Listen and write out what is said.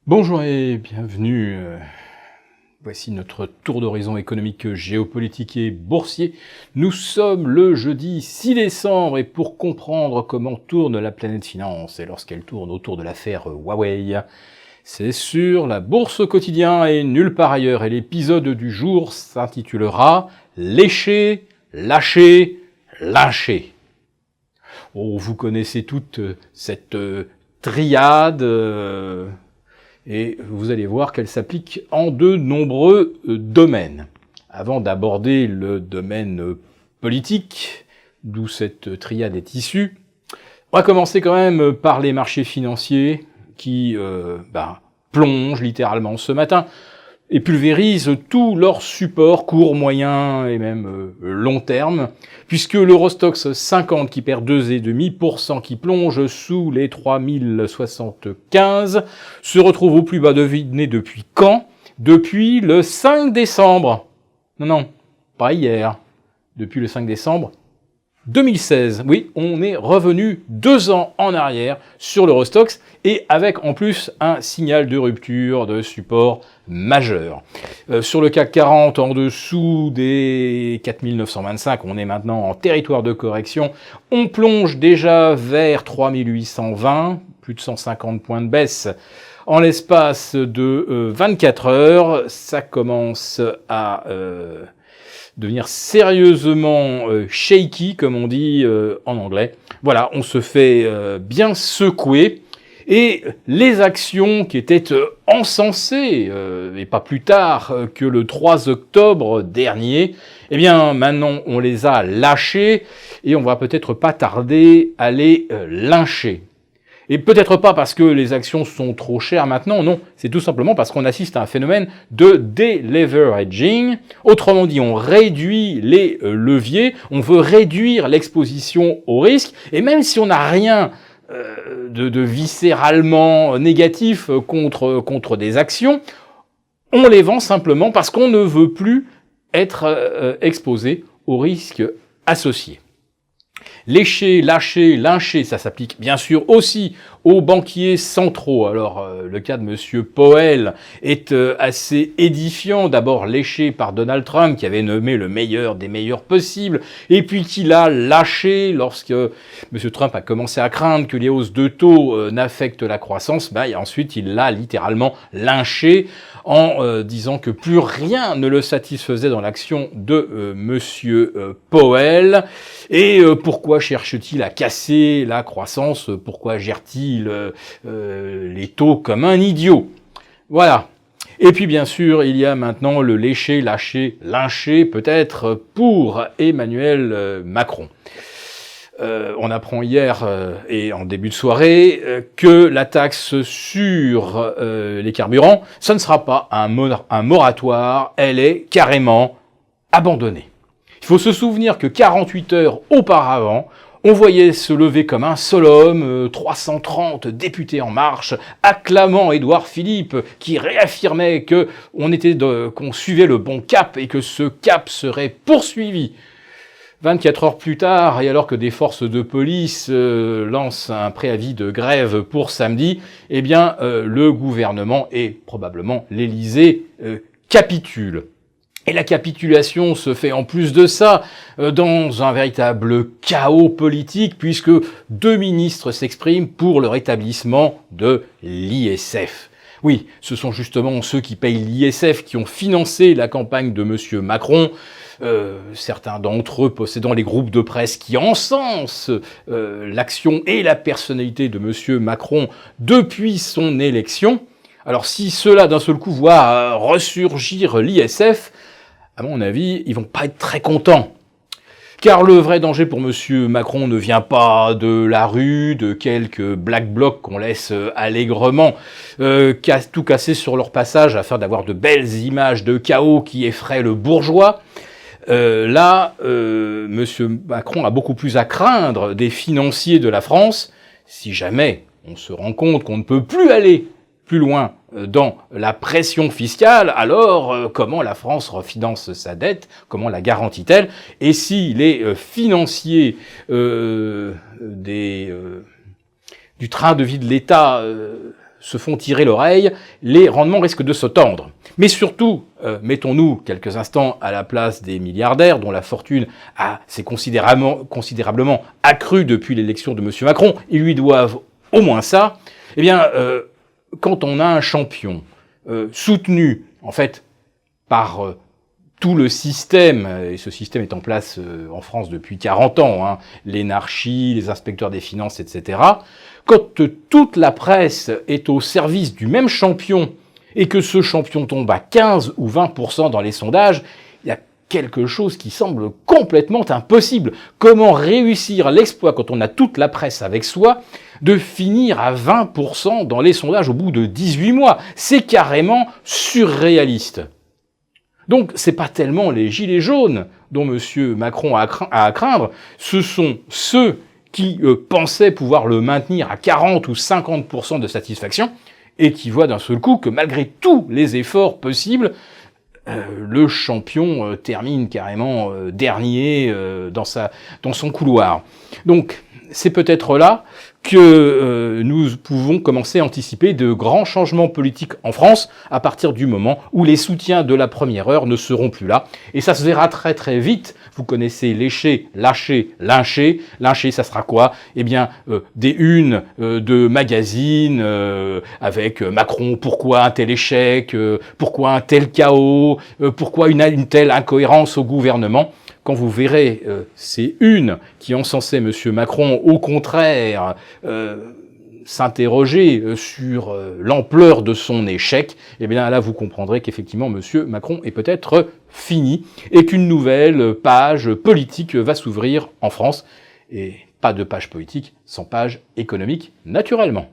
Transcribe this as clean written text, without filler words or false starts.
Bonjour et bienvenue. Voici notre tour d'horizon économique, géopolitique et boursier. Nous sommes le jeudi 6 décembre et pour comprendre comment tourne la planète finance et lorsqu'elle tourne autour de l'affaire Huawei, c'est sur la bourse au quotidien et nulle part ailleurs. Et l'épisode du jour s'intitulera « Lécher, lâcher, lyncher ». Oh, vous connaissez toute cette triade et vous allez voir qu'elle s'applique en de nombreux domaines. Avant d'aborder le domaine politique, d'où cette triade est issue, on va commencer quand même par les marchés financiers qui plongent littéralement ce matin et pulvérisent tous leurs supports court, moyen et même long terme, puisque l'Eurostoxx 50 qui perd 2,5%, qui plonge sous les 3075, se retrouve au plus bas deviné depuis quand? Depuis le 5 décembre. Non, pas hier. Depuis le 5 décembre 2016. Oui, on est revenu 2 ans en arrière sur l'Eurostoxx et avec en plus un signal de rupture de support majeur. Sur le CAC 40, en dessous des 4925, on est maintenant en territoire de correction. On plonge déjà vers 3820, plus de 150 points de baisse. En l'espace de 24 heures, ça commence à devenir sérieusement shaky, comme on dit en anglais. Voilà, on se fait bien secouer. Et les actions qui étaient encensées, et pas plus tard que le 3 octobre dernier, eh bien maintenant on les a lâchées et on va peut-être pas tarder à les lyncher. Et peut-être pas parce que les actions sont trop chères maintenant, non, c'est tout simplement parce qu'on assiste à un phénomène de deleveraging. Autrement dit, on réduit les leviers, on veut réduire l'exposition au risque, et même si on n'a rien de viscéralement négatif contre des actions, on les vend simplement parce qu'on ne veut plus être exposé aux risques associés. Lécher, lâcher, lyncher, ça s'applique bien sûr aussi aux banquiers centraux. Alors, le cas de Monsieur Powell est assez édifiant. D'abord léché par Donald Trump, qui avait nommé le meilleur des meilleurs possibles, et puis qu'il a lâché lorsque Monsieur Trump a commencé à craindre que les hausses de taux n'affectent la croissance. Et ensuite, il l'a littéralement lynché en disant que plus rien ne le satisfaisait dans l'action de Monsieur Powell. Et pourquoi cherche-t-il à casser la croissance? Pourquoi gère-t-il les taux comme un idiot? Voilà. Et puis bien sûr, il y a maintenant le lécher, lâcher, lyncher, peut-être pour Emmanuel Macron. On apprend hier et en début de soirée que la taxe sur les carburants, ça ne sera pas un moratoire, elle est carrément abandonnée. Il faut se souvenir que 48 heures auparavant, on voyait se lever comme un seul homme 330 députés En Marche, acclamant Édouard Philippe, qui réaffirmait qu'on suivait le bon cap et que ce cap serait poursuivi. 24 heures plus tard, et alors que des forces de police lancent un préavis de grève pour samedi, eh bien, le gouvernement et probablement l'Élysée capitulent. Et la capitulation se fait en plus de ça dans un véritable chaos politique puisque 2 ministres s'expriment pour le rétablissement de l'ISF. Oui, ce sont justement ceux qui payent l'ISF qui ont financé la campagne de Monsieur Macron. Certains d'entre eux possédant les groupes de presse qui encensent l'action et la personnalité de Monsieur Macron depuis son élection. Alors si ceux-là d'un seul coup voient ressurgir l'ISF, à mon avis, ils vont pas être très contents. Car le vrai danger pour Monsieur Macron ne vient pas de la rue, de quelques black blocs qu'on laisse allègrement tout casser sur leur passage afin d'avoir de belles images de chaos qui effraient le bourgeois. Monsieur Macron a beaucoup plus à craindre des financiers de la France si jamais on se rend compte qu'on ne peut plus aller plus loin dans la pression fiscale, alors comment la France refinance sa dette? Comment la garantit-elle? Et si les financiers du train de vie de l'État se font tirer l'oreille, les rendements risquent de se tendre. Mais surtout, mettons-nous quelques instants à la place des milliardaires dont la fortune s'est considérablement accrue depuis l'élection de M. Macron. Ils lui doivent au moins ça. Eh bien, quand on a un champion soutenu, en fait, par tout le système, et ce système est en place en France depuis 40 ans, hein, l'énarchie, les inspecteurs des finances, etc., quand toute la presse est au service du même champion et que ce champion tombe à 15 ou 20% dans les sondages, il y a quelque chose qui semble complètement impossible. Comment réussir l'exploit, quand on a toute la presse avec soi, de finir à 20% dans les sondages au bout de 18 mois? C'est carrément surréaliste. Donc, c'est pas tellement les gilets jaunes dont M. Macron a à craindre, ce sont ceux qui pensaient pouvoir le maintenir à 40 ou 50% de satisfaction et qui voient d'un seul coup que malgré tous les efforts possibles, le champion termine carrément dernier dans son couloir. Donc, c'est peut-être là que nous pouvons commencer à anticiper de grands changements politiques en France à partir du moment où les soutiens de la première heure ne seront plus là. Et ça se verra très très vite. Vous connaissez lécher, lâcher, lyncher. Lyncher, ça sera quoi? Eh bien, des unes de magazines avec Macron, pourquoi un tel échec, pourquoi un tel chaos, pourquoi une telle incohérence au gouvernement. Quand vous verrez ces unes qui encensaient M. Macron, au contraire, s'interroger sur l'ampleur de son échec, eh bien là vous comprendrez qu'effectivement M. Macron est peut-être fini et qu'une nouvelle page politique va s'ouvrir en France. Et pas de page politique sans page économique, naturellement.